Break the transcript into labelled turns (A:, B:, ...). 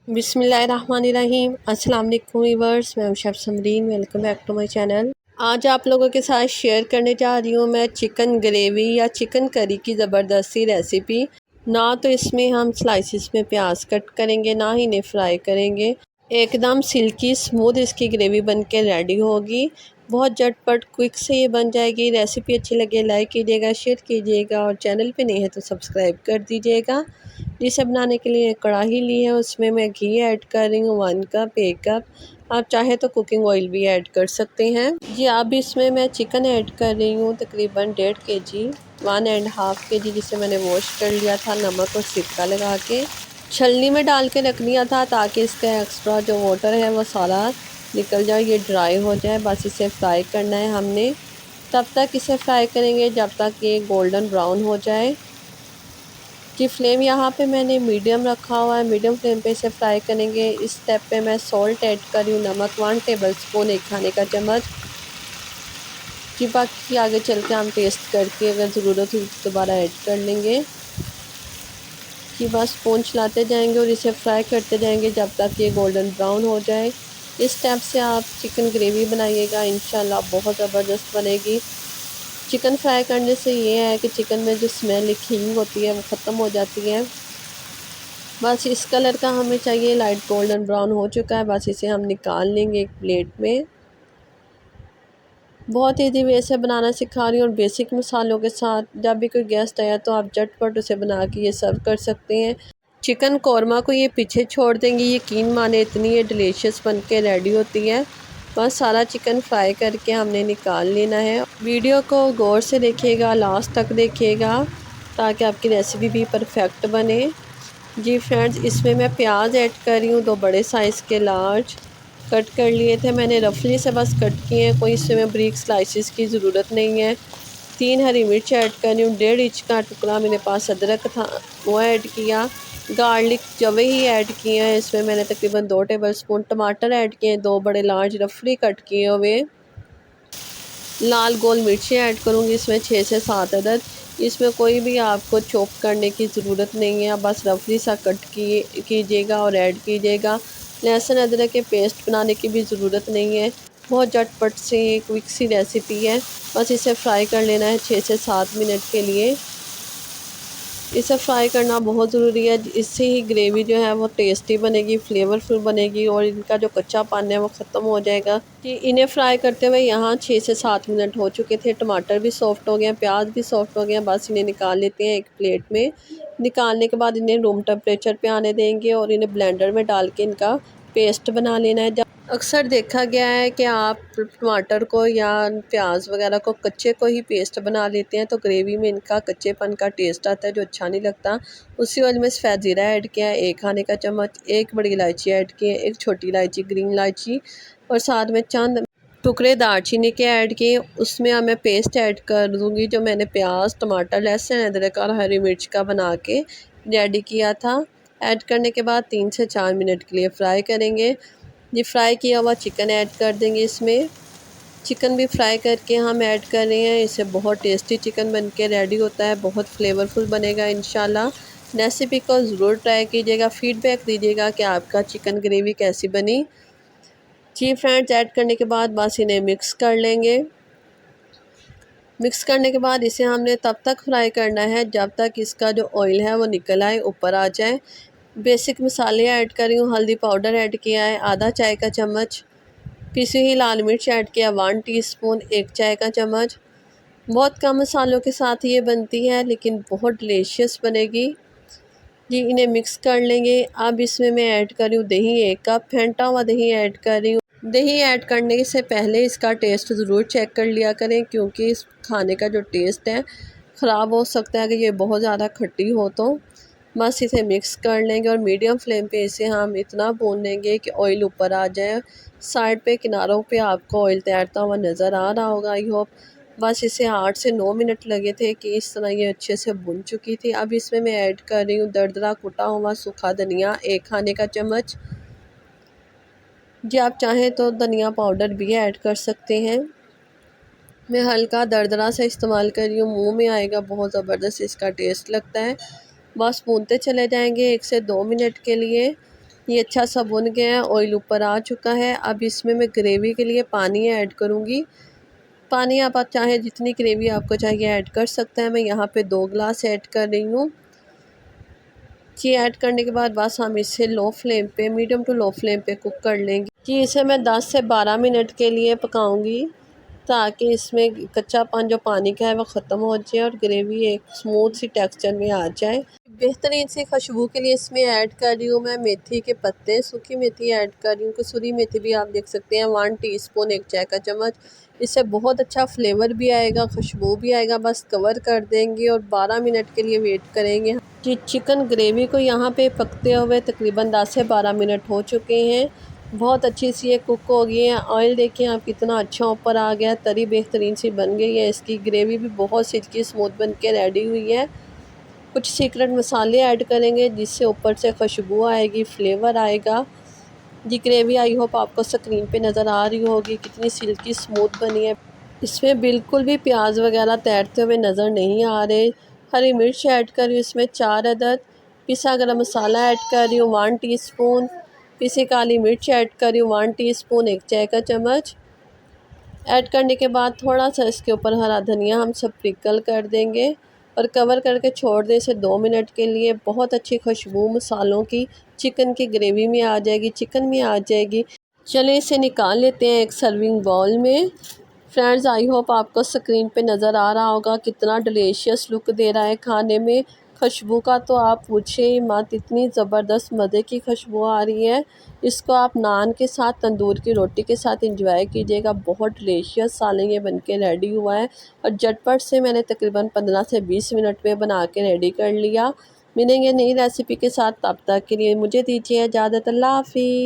A: बिस्मिल्लाहिर्रहमानिर्रहीम। अस्सलाम वालेकुम व्यूअर्स, मैं हूं chef Samreen. Welcome back to my channel. आज आप लोगों के साथ शेयर करने जा रही हूं मैं चिकन ग्रेवी या चिकन करी की ज़बरदस्ती रेसिपी। ना तो इसमें हम स्लाइसिस में प्याज कट करेंगे, ना ही इन्हें फ्राई करेंगे। एकदम सिल्की स्मूथ इसकी ग्रेवी बन के रेडी होगी। बहुत झटपट क्विक से ये बन जाएगी। रेसिपी अच्छी लगे लाइक कीजिएगा, शेयर कीजिएगा और चैनल पे नहीं है तो सब्सक्राइब कर दीजिएगा। जिसे बनाने के लिए कढ़ाई ली है, उसमें मैं घी ऐड कर रही हूँ 1 कप 1 कप। आप चाहे तो कुकिंग ऑयल भी ऐड कर सकते हैं जी। अब इसमें मैं चिकन ऐड कर रही हूँ तकरीबन 1.5 kg, 1.5 kg जिसे मैंने वॉश कर लिया था नमक और सिरका लगा के। छलनी में डाल के रख लिया था ताकि इसका एक्स्ट्रा जो वाटर है वो सारा निकल जाए, ये ड्राई हो जाए। बस इसे फ्राई करना है हमने। तब तक इसे फ्राई करेंगे जब तक ये गोल्डन ब्राउन हो जाए जी। फ्लेम यहाँ पे मैंने मीडियम रखा हुआ है, मीडियम फ्लेम पे इसे फ्राई करेंगे। इस स्टेप पे मैं सॉल्ट ऐड कर रही हूँ, नमक 1 टेबलस्पून, 1 खाने का चम्मच जी। बाकी आगे चल के हम टेस्ट करके अगर ज़रूरत हुई तो दोबारा ऐड कर लेंगे कि बस स्पून चलाते जाएंगे और इसे फ्राई करते जाएंगे जब तक ये गोल्डन ब्राउन हो जाए। इस स्टेप से आप चिकन ग्रेवी बनाइएगा, इंशाल्लाह बहुत ज़बरदस्त बनेगी। चिकन फ्राई करने से ये है कि चिकन में जो स्मेल हींग होती है वो ख़त्म हो जाती है। बस इस कलर का हमें चाहिए, लाइट गोल्डन ब्राउन हो चुका है। बस इसे हम निकाल लेंगे एक प्लेट में। बहुत ईजी वे से बनाना सिखा रही हूँ और बेसिक मसालों के साथ। जब भी कोई गेस्ट आया तो आप झटपट उसे बना के ये सर्व कर सकते हैं। चिकन कौरमा को ये पीछे छोड़ देंगी, यकीन माने इतनी ये डिलीशियस बन के रेडी होती है। बस सारा चिकन फ्राई करके हमने निकाल लेना है। वीडियो को गौर से देखिएगा, लास्ट तक देखिएगा ताकि आपकी रेसिपी भी परफेक्ट बने जी। फ्रेंड्स, इसमें मैं प्याज ऐड कर रही हूँ, 2 बड़े साइज़ के लार्ज कट कर लिए थे मैंने, रफली से बस कट किए हैं, कोई इसमें ब्रीक स्लाइसिस की ज़रूरत नहीं है। 3 हरी मिर्च ऐड कर रही हूँ, 1.5 इंच का टुकड़ा मेरे पास अदरक था वो ऐड किया। गार्लिक जवे ही ऐड किए हैं, इसमें मैंने तकरीबन 2 टेबलस्पून टमाटर ऐड किए हैं, 2 बड़े लार्ज रफली कट किए हुए। लाल गोल मिर्ची ऐड करूँगी इसमें 6 से 7 अदद। इसमें कोई भी आपको चॉप करने की ज़रूरत नहीं है, बस रफली सा कट कीजिएगा और ऐड कीजिएगा। लहसुन अदरक के पेस्ट बनाने की भी ज़रूरत नहीं है, बहुत झटपट सी क्विक सी रेसिपी है। बस इसे फ्राई कर लेना है 6 से 7 मिनट के लिए। इसे फ्राई करना बहुत ज़रूरी है, इससे ही ग्रेवी जो है वो टेस्टी बनेगी, फ्लेवरफुल बनेगी और इनका जो कच्चापन है वो ख़त्म हो जाएगा कि इन्हें फ्राई करते हुए यहाँ 6 से 7 मिनट हो चुके थे। टमाटर भी सॉफ्ट हो गए हैं, प्याज भी सॉफ्ट हो गए हैं। बस इन्हें निकाल लेते हैं एक प्लेट में। निकालने के बाद इन्हें रूम टेम्परेचर पे आने देंगे और इन्हें ब्लेंडर में डाल के इनका पेस्ट बना लेना है। अक्सर देखा गया है कि आप टमाटर को या प्याज वगैरह को कच्चे को ही पेस्ट बना लेते हैं तो ग्रेवी में इनका कच्चेपन का टेस्ट आता है जो अच्छा नहीं लगता। उसी ऑयल में सफ़ेद ज़ीरा ऐड किया है, 1 खाने का चम्मच, 1 बड़ी इलायची ऐड की है, 1 छोटी इलायची ग्रीन इलायची और साथ में चंद टुकड़े दालचीनी के ऐड किए। उसमें अब मैं पेस्ट ऐड कर दूँगी जो मैंने प्याज टमाटर लहसुन अदरक और हरी मिर्च का बना के रेडी किया था। ऐड करने के बाद 3 से 4 मिनट के लिए फ्राई करेंगे जी। फ्राई किया हुआ चिकन ऐड कर देंगे इसमें। चिकन भी फ्राई करके हम ऐड कर रहे हैं, इससे बहुत टेस्टी चिकन बन के रेडी होता है, बहुत फ्लेवरफुल बनेगा इंशाल्लाह। रेसिपी को ज़रूर ट्राई कीजिएगा, फीडबैक दीजिएगा कि आपका चिकन ग्रेवी कैसी बनी जी। फ्रेंड्स, ऐड करने के बाद बस इन्हें मिक्स कर लेंगे। मिक्स करने के बाद इसे हमने तब तक फ्राई करना है जब तक इसका जो ऑयल है वो निकल आए, ऊपर आ जाए। बेसिक मसाले ऐड कर रही हूँ, हल्दी पाउडर ऐड किया है आधा चाय का चम्मच, पिसी हुई लाल मिर्च ऐड किया 1 टीस्पून, 1 चाय का चम्मच। बहुत कम मसालों के साथ ये बनती है लेकिन बहुत डिलीशियस बनेगी जी। इन्हें मिक्स कर लेंगे। अब इसमें मैं ऐड कर रही हूँ दही, 1 कप फेंटा हुआ दही ऐड कर रही हूँ। दही ऐड करने से पहले इसका टेस्ट ज़रूर चेक कर लिया करें क्योंकि इस खाने का जो टेस्ट है ख़राब हो सकता है कि ये बहुत ज़्यादा खट्टी हो तो। बस इसे मिक्स कर लेंगे और मीडियम फ्लेम पे इसे हम इतना भून लेंगे कि ऑयल ऊपर आ जाए। साइड पे किनारों पे आपको ऑयल तैरता हुआ नज़र आ रहा होगा आई होप। बस इसे 8 से 9 मिनट लगे थे कि इस तरह ये अच्छे से भुन चुकी थी। अब इसमें मैं ऐड कर रही हूँ दरदरा कुटा हुआ सूखा धनिया, 1 खाने का चम्मच जी। आप चाहें तो धनिया पाउडर भी ऐड कर सकते हैं। मैं हल्का दरदरा से इस्तेमाल कर रही हूँ, मुँह में आएगा बहुत ज़बरदस्त इसका टेस्ट लगता है। बस भूनते चले जाएंगे 1 से 2 मिनट के लिए। ये अच्छा सा भुन गया है, ऑयल ऊपर आ चुका है। अब इसमें मैं ग्रेवी के लिए पानी ऐड करूँगी। पानी आप चाहे जितनी ग्रेवी आपको चाहिए ऐड कर सकते हैं। मैं यहाँ पे 2 गिलास ऐड कर रही हूँ जी। ऐड करने के बाद बस हम इसे लो फ्लेम पे, मीडियम टू लो फ्लेम पे कुक कर लेंगे जी। इसे मैं 10 से 12 मिनट के लिए पकाऊंगी ताकि इसमें कच्चापन जो पानी का है वो ख़त्म हो जाए और ग्रेवी एक स्मूथ सी टेक्सचर में आ जाए। बेहतरीन सी खुशबू के लिए इसमें ऐड कर रही हूँ मैं मेथी के पत्ते, सूखी मेथी ऐड कर रही हूँ। कसूरी मेथी भी आप देख सकते हैं, 1 टीस्पून, 1 चाय का चम्मच। इससे बहुत अच्छा फ्लेवर भी आएगा, खुशबू भी आएगा। बस कवर कर देंगे और 12 मिनट के लिए वेट करेंगे जी। चिकन ग्रेवी को यहाँ पे पकते हुए तकरीबन 10 से 12 मिनट हो चुके हैं। बहुत अच्छी सी ये कुक हो गई है। ऑयल देखिए आप कितना अच्छा ऊपर आ गया, तरी बेहतरीन सी बन गई है। इसकी ग्रेवी भी बहुत सिल्की स्मूथ बन के रेडी हुई है। कुछ सीक्रेट मसाले ऐड करेंगे जिससे ऊपर से खुशबू आएगी, फ्लेवर आएगा जी। ग्रेवी आई होप आपको स्क्रीन पे नज़र आ रही होगी कितनी सिल्की स्मूथ बनी है। इसमें बिल्कुल भी प्याज वगैरह तैरते हुए नज़र नहीं आ रहे। हरी मिर्च ऐड कर रही हूँ इसमें 4 अदद। पिसा गरम मसाला ऐड कर रही हूँ 1 टीस्पून। पिसी काली मिर्च ऐड कर रही हूँ 1 टीस्पून, 1 चाय का चम्मच। ऐड करने के बाद थोड़ा सा इसके ऊपर हरा धनिया हम सब स्प्रिंकल कर देंगे और कवर करके छोड़ दें इसे 2 मिनट के लिए। बहुत अच्छी खुशबू मसालों की चिकन की ग्रेवी में आ जाएगी, चिकन में आ जाएगी। चलिए इसे निकाल लेते हैं एक सर्विंग बाउल में। फ्रेंड्स, आई होप आपको स्क्रीन पे नज़र आ रहा होगा कितना डिलीशियस लुक दे रहा है खाने में। खुशबू का तो आप पूछे ही मत, इतनी ज़बरदस्त मज़े की खुशबू आ रही है। इसको आप नान के साथ, तंदूर की रोटी के साथ एंजॉय कीजिएगा। बहुत डिलीशियस सालन ये बन के रेडी हुआ है और झटपट से मैंने तकरीबन 15 से 20 मिनट में बना के रेडी कर लिया। मिलेंगे नई रेसिपी के साथ, तब तक के लिए मुझे दीजिए इजाज़त। अल्लाह हाफ़िज़।